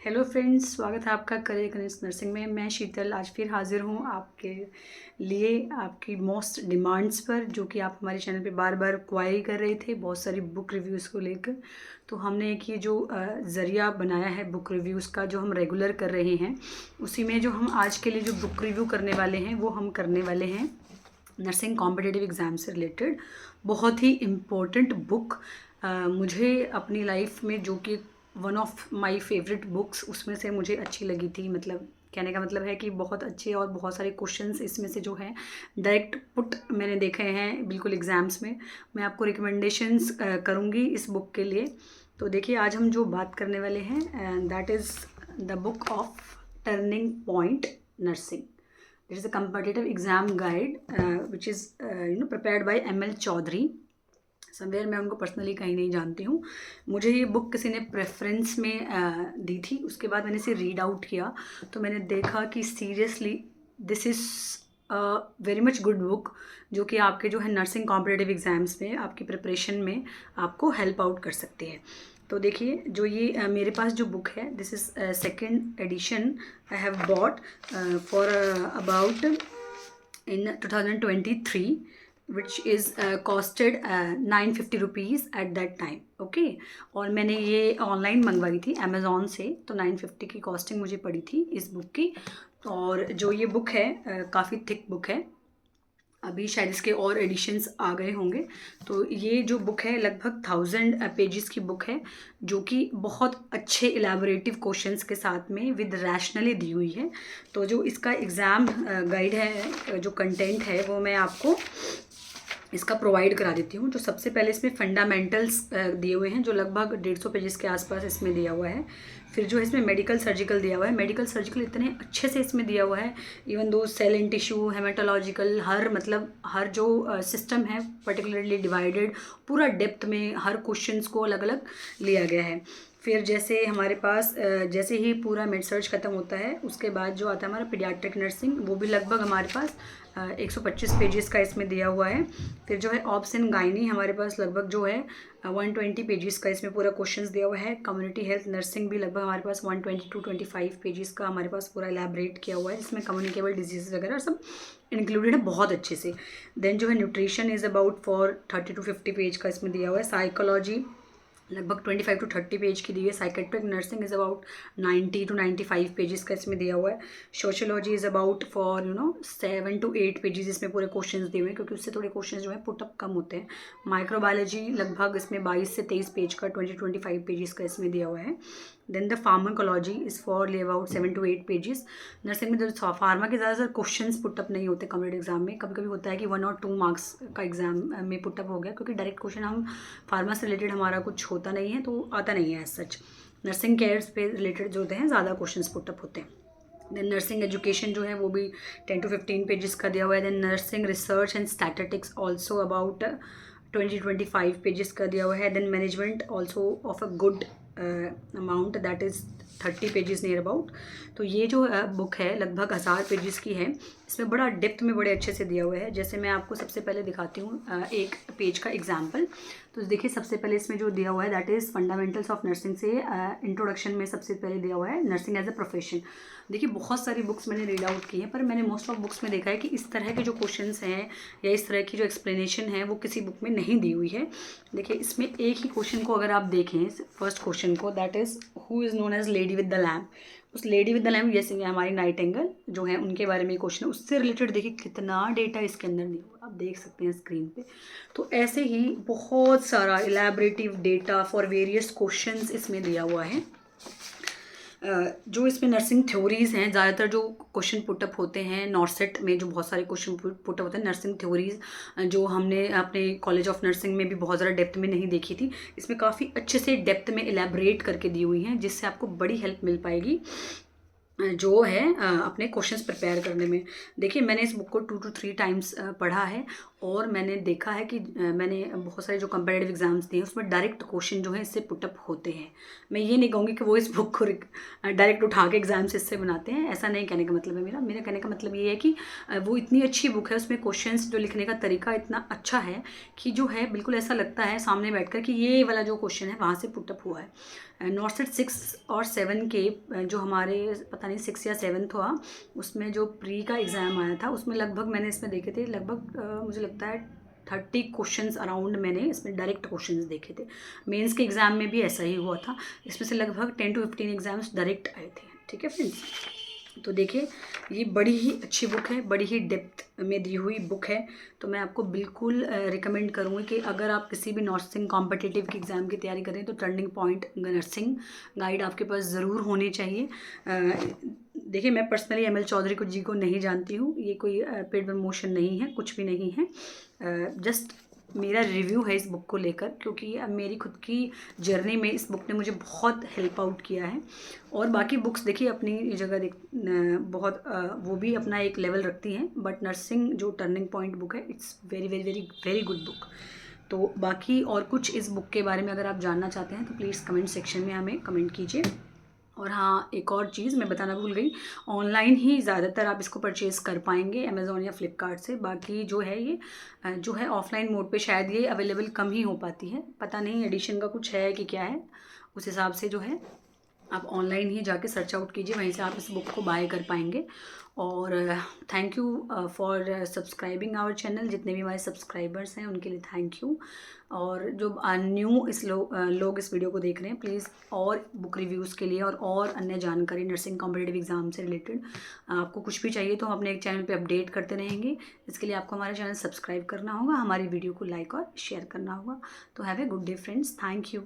Hello friends, स्वागत है आपका करियर कनेक्ट नर्सिंग में। मैं शीतल आज फिर हाज़िर हूँ आपके लिए आपकी मोस्ट डिमांड्स पर, जो कि आप हमारे चैनल पे बार बार क्वायरी कर रहे थे बहुत सारी बुक रिव्यूज़ को लेकर। तो हमने एक ये जो ज़रिया बनाया है बुक रिव्यूज़ का, जो हम रेगुलर कर रहे हैं, उसी में जो हम आज के लिए जो बुक रिव्यू करने वाले हैं वो हम करने वाले हैं नर्सिंग कॉम्पिटिटिव एग्ज़ाम से रिलेटेड बहुत ही इम्पोर्टेंट बुक। मुझे अपनी लाइफ में जो कि one of my favourite books उसमें से मुझे अच्छी लगी थी। मतलब कहने का मतलब है कि बहुत अच्छे और बहुत सारे क्वेश्चंस इसमें से जो हैं डायरेक्ट पुट मैंने देखे हैं बिल्कुल एग्ज़ाम्स में। मैं आपको रिकमेंडेशंस करूँगी इस बुक के लिए। तो देखिए, आज हम जो बात करने वाले हैं that is the book of turning point nursing. It is a competitive exam guide which is prepared by ML Chaudhary. Somewhere मैं उनको पर्सनली कहीं नहीं जानती हूँ। मुझे ये बुक किसी ने प्रेफरेंस में दी थी, उसके बाद मैंने इसे रीड आउट किया तो मैंने देखा कि seriously this is very much good book, जो कि आपके जो है नर्सिंग कॉम्पिटिटिव एग्ज़ाम्स में आपकी प्रिपरेशन में आपको हेल्प आउट कर सकती है। तो देखिए, जो ये मेरे पास जो बुक है, this is second edition I have bought for about in 2023, which is costed 950 rupees at that time. Okay, और मैंने ये ऑनलाइन मंगवाई थी अमेज़ॉन से, तो 950 की कॉस्टिंग मुझे पड़ी थी इस बुक की। और जो ये बुक है काफ़ी थिक बुक है, अभी शायद इसके और एडिशंस आ गए होंगे। तो ये जो बुक है लगभग 1000 पेजेस की बुक है, जो कि बहुत अच्छे इलेबोरेटिव क्वेश्चंस के साथ में विद रैशनली दी हुई है। तो जो इसका एग्ज़ाम गाइड है, जो कंटेंट है, वो मैं आपको इसका प्रोवाइड करा देती हूँ। जो सबसे पहले इसमें फंडामेंटल्स दिए हुए हैं, जो लगभग 150 पेजेस के आसपास इसमें दिया हुआ है। फिर जो है इसमें मेडिकल सर्जिकल दिया हुआ है। मेडिकल सर्जिकल इतने अच्छे से इसमें दिया हुआ है, इवन दो सेल एंड टिश्यू हेमाटोलॉजिकल हर जो सिस्टम है पर्टिकुलरली डिवाइडेड, पूरा डेप्थ में हर क्वेश्चंस को अलग अलग लिया गया है। फिर जैसे हमारे पास जैसे ही पूरा मेड सर्च ख़त्म होता है, उसके बाद जो आता है हमारा पीडियाट्रिक नर्सिंग, वो भी लगभग हमारे पास 125 पेजेस का इसमें दिया हुआ है। फिर जो है ऑब्स एंड गायनी हमारे पास लगभग जो है 120 पेजेस का इसमें पूरा क्वेश्चंस दिया हुआ है। कम्युनिटी हेल्थ नर्सिंग भी लगभग हमारे पास 120 to 25 पेजेस का हमारे पास पूरा एलैबोरेट किया हुआ है, जिसमें कम्युनिकेबल डिजीज़ वगैरह सब इंक्लूडेड है बहुत अच्छे से। देन जो है nutrition is about for 30 to 50 page का इसमें दिया हुआ है। साइकोलॉजी लगभग 25 to 30 पेज की दी है। Psychiatric nursing is about 90 to 95 pages का इसमें दिया हुआ है। Sociology is about for 7 to 8 pages इसमें पूरे क्वेश्चंस दिए हुए हैं, क्योंकि उससे थोड़े क्वेश्चंस जो है पुटअप कम होते हैं। माइक्रोबायोलॉजी लगभग इसमें 22 से 23 पेज का 20-25 पेजेस का इसमें दिया हुआ है। Then the pharmacology is for ले अबाउट 7 to 8 पेजेस। नर्सिंग में जो फार्मा के ज़्यादातर क्वेश्चंस पुटअप नहीं होते कम्पिटिटिव एग्जाम में। कभी कभी होता है कि 1 और 2 मार्क्स का एग्जाम में पुटअप हो गया, क्योंकि डायरेक्ट क्वेश्चन हम फार्मा से रिलेटेड हमारा कुछ होता नहीं है, तो आता नहीं है एज सच। नर्सिंग केयर पे रिलेटेड जो होते हैं ज़्यादा क्वेश्चंस पुटअप होते हैं। देन नर्सिंग एजुकेशन जो है वो भी 10 to 15 पेजेस का दिया हुआ है। Then nursing research and statistics also about 20-25 pages का दिया हुआ है। Then management also of a good amount that is 30 pages near about. तो ये जो बुक है लगभग 1000 पेजेस की है। इसमें बड़ा डेप्थ में बड़े अच्छे से दिया हुआ है। जैसे मैं आपको सबसे पहले दिखाती हूँ एक पेज का एग्जाम्पल। तो देखिए, सबसे पहले इसमें जो दिया हुआ है that is fundamentals of nursing से इंट्रोडक्शन में सबसे पहले दिया हुआ है नर्सिंग एज अ प्रोफेशन। देखिए, बहुत सारी बुक्स मैंने रीड आउट की हैं, पर मैंने मोस्ट ऑफ बुक्स में देखा है कि इस तरह के जो क्वेश्चंस हैं या इस तरह की जो एक्सप्लेनेशन है वो किसी बुक में नहीं दी हुई है। देखिए, इसमें एक ही क्वेश्चन को अगर आप देखें, फर्स्ट क्वेश्चन को, that is who is known as lady with the lamp. उस लेडी विद द लैम्प जैसे हमारी नाइटिंगेल जो है उनके बारे में क्वेश्चन है, उससे रिलेटेड देखिए कितना डेटा इसके अंदर नहीं हुआ, आप देख सकते हैं स्क्रीन पे। तो ऐसे ही बहुत सारा इलेबरेटिव डेटा फॉर वेरियस क्वेश्चंस इसमें दिया हुआ है। जो इसमें नर्सिंग थ्योरीज़ हैं, ज़्यादातर जो क्वेश्चन पुटअप होते हैं नॉर्सेट में, जो बहुत सारे क्वेश्चन पुटअप होते हैं नर्सिंग थ्योरीज़, जो हमने अपने कॉलेज ऑफ नर्सिंग में भी बहुत ज़्यादा डेप्थ में नहीं देखी थी, इसमें काफ़ी अच्छे से डेप्थ में एलैबोरेट करके दी हुई हैं, जिससे आपको बड़ी हेल्प मिल पाएगी जो है अपने क्वेश्चंस प्रिपेयर करने में। देखिए मैंने इस बुक को 2 to 3 टाइम्स पढ़ा है और मैंने देखा है कि मैंने बहुत सारे जो कंपेटिटिव एग्जाम्स दिए उसमें डायरेक्ट क्वेश्चन जो है इससे पुटअप होते हैं। मैं ये नहीं कहूँगी कि वो इस बुक को डायरेक्ट उठा के एग्जाम्स इससे बनाते हैं, ऐसा नहीं कहने का मतलब है मेरा कहने का मतलब ये है कि वो इतनी अच्छी बुक है, उसमें क्वेश्चंस जो लिखने का तरीका इतना अच्छा है कि जो है बिल्कुल ऐसा लगता है सामने बैठकर कि ये वाला जो क्वेश्चन है वहाँ से पुटअप हुआ है। नॉट सेट 6 और 7 के जो हमारे पता नहीं 6 या 7 था, उसमें जो प्री का एग्ज़ाम आया था उसमें लगभग मैंने इसमें देखे थे लगभग मुझे लगता है 30 क्वेश्चंस अराउंड मैंने इसमें डायरेक्ट क्वेश्चंस देखे थे। मेंस के एग्ज़ाम में भी ऐसा ही हुआ था, इसमें से लगभग 10 to 15 एग्ज़ाम्स डायरेक्ट आए थे। ठीक है फ्रेंड्स, तो देखिए ये बड़ी ही अच्छी बुक है, बड़ी ही डेप्थ में दी हुई बुक है। तो मैं आपको बिल्कुल रिकमेंड करूँगी कि अगर आप किसी भी नर्सिंग कॉम्पिटिटिव की एग्ज़ाम की तैयारी करें तो टर्निंग पॉइंट नर्सिंग गाइड आपके पास ज़रूर होनी चाहिए। देखिए मैं पर्सनली एम एल चौधरी जी को नहीं जानती हूँ, ये कोई पेड प्रमोशन नहीं है, कुछ भी नहीं है, जस्ट मेरा रिव्यू है इस बुक को लेकर, क्योंकि अब मेरी खुद की जर्नी में इस बुक ने मुझे बहुत हेल्प आउट किया है। और बाकी बुक्स देखिए अपनी जगह बहुत वो भी अपना एक लेवल रखती हैं, बट नर्सिंग जो टर्निंग पॉइंट बुक है it's very very very very good book. तो बाकी और कुछ इस बुक के बारे में अगर आप जानना चाहते हैं तो प्लीज़ कमेंट सेक्शन में हमें कमेंट कीजिए। और हाँ, एक और चीज़ मैं बताना भूल गई, ऑनलाइन ही ज़्यादातर आप इसको परचेज़ कर पाएंगे अमेज़ॉन या फ्लिपकार्ट से। बाकी जो है ये जो है ऑफलाइन मोड पे शायद ये अवेलेबल कम ही हो पाती है, पता नहीं एडिशन का कुछ है कि क्या है, उस हिसाब से जो है आप ऑनलाइन ही जाके सर्च आउट कीजिए, वहीं से आप इस बुक को बाय कर पाएंगे। और thank you for subscribing our channel, जितने भी हमारे सब्सक्राइबर्स हैं उनके लिए थैंक यू। और जो न्यू लोग इस वीडियो को देख रहे हैं, प्लीज़ और बुक रिव्यूज़ के लिए और अन्य जानकारी नर्सिंग कॉम्पिटिटिव एग्जाम से रिलेटेड आपको कुछ भी चाहिए तो हम अपने एक चैनल पे अपडेट करते रहेंगे। इसके लिए आपको हमारा चैनल सब्सक्राइब करना होगा, हमारी वीडियो को लाइक और शेयर करना होगा। तो have a good day friends, thank you.